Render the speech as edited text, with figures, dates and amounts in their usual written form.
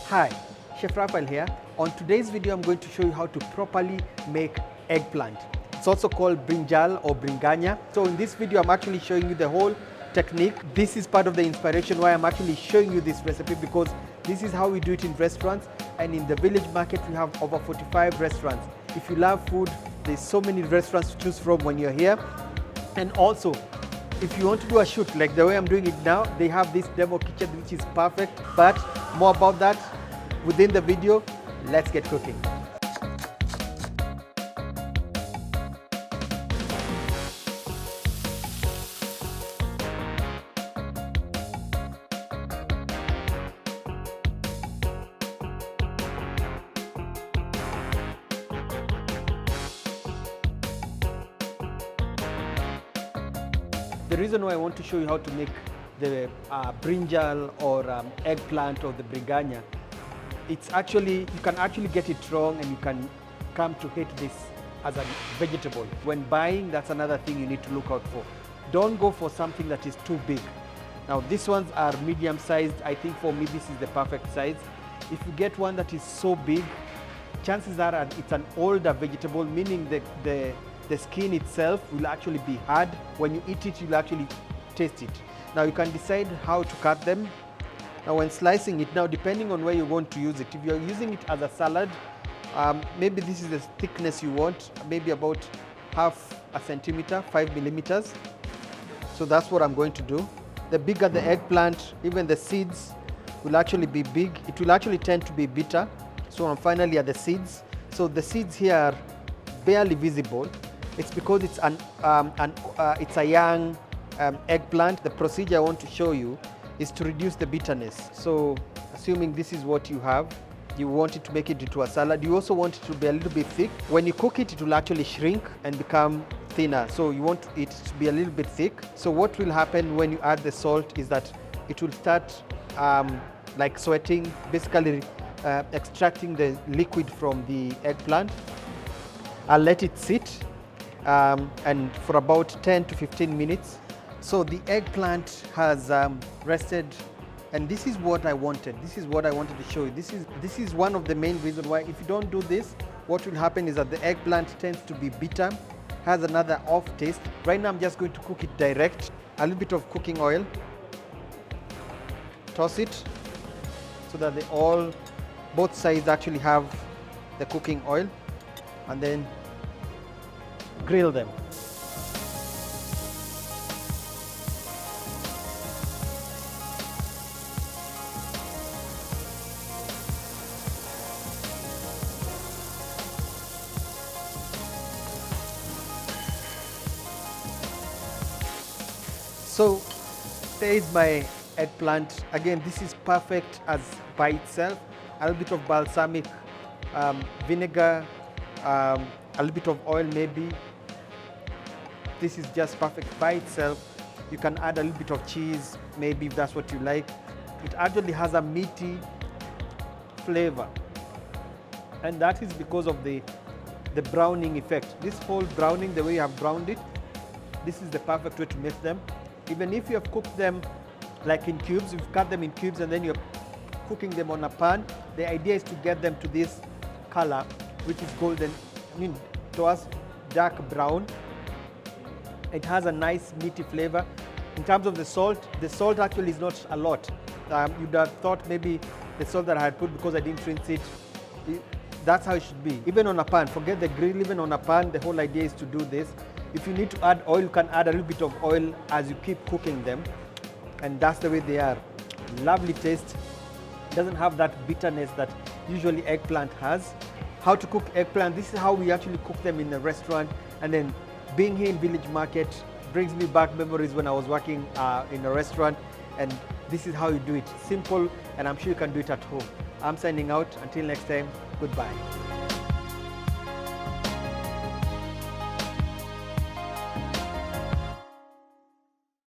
Hi, Chef Raphael here. On today's video, I'm going to show you how to properly make eggplant. It's also called brinjal or bringanya. So in this video, I'm actually showing you the whole technique. This is part of the inspiration why I'm actually showing you this recipe, because this is how we do it in restaurants, and in the village market, we have over 45 restaurants. If you love food, there's so many restaurants to choose from when you're here. And also, if you want to do a shoot like the way I'm doing it now, they have this demo kitchen which is perfect. But more about that within the video. Let's get cooking. The reason why I want to show you how to make the brinjal or eggplant or the bringanya, it's actually, you can actually get it wrong and you can come to hate this as a vegetable. When buying, that's another thing you need to look out for. Don't go for something that is too big. Now these ones are medium sized. I think for me this is the perfect size. If you get one that is so big, chances are it's an older vegetable, meaning the skin itself will actually be hard. When you eat it, you'll actually taste it. Now you can decide how to cut them. Now when slicing it, now depending on where you want to use it, if you're using it as a salad, maybe this is the thickness you want, maybe about half a centimeter, 5 millimeters. So that's what I'm going to do. The bigger the eggplant, even the seeds will actually be big. It will actually tend to be bitter. So I'm finally at the seeds. So the seeds here are barely visible. It's because it's it's a young eggplant. The procedure I want to show you is to reduce the bitterness. So assuming this is what you have, you want it to make it into a salad. You also want it to be a little bit thick. When you cook it, it will actually shrink and become thinner. So you want it to be a little bit thick. So what will happen when you add the salt is that it will start like sweating, basically extracting the liquid from the eggplant. I'll let it sit and for about 10 to 15 minutes. So the eggplant has rested, and this is what I wanted. This is what I wanted to show you. This is one of the main reasons why, if you don't do this, what will happen is that the eggplant tends to be bitter, has another off taste. Right now I'm just going to cook it direct. A little bit of cooking oil. Toss it so that both sides actually have the cooking oil, and then grill them. So there is my eggplant. Again, this is perfect as by itself. A little bit of balsamic vinegar, a little bit of oil maybe. This is just perfect by itself. You can add a little bit of cheese, maybe, if that's what you like. It actually has a meaty flavor, and that is because of the browning effect. This whole browning, the way you have browned it, this is the perfect way to make them. Even if you have cooked them like in cubes, you've cut them in cubes and then you're cooking them on a pan, the idea is to get them to this color, which is golden, towards dark brown. It has a nice meaty flavor. In terms of the salt actually is not a lot. You'd have thought maybe the salt that I had put, because I didn't rinse it, that's how it should be. Even on a pan, forget the grill, even on a pan, the whole idea is to do this. If you need to add oil, you can add a little bit of oil as you keep cooking them. And that's the way they are. Lovely taste. Doesn't have that bitterness that usually eggplant has. How to cook eggplant, this is how we actually cook them in a restaurant. And then being here in Village Market brings me back memories when I was working in a restaurant. And this is how you do it. Simple, and I'm sure you can do it at home. I'm signing out. Until next time, goodbye.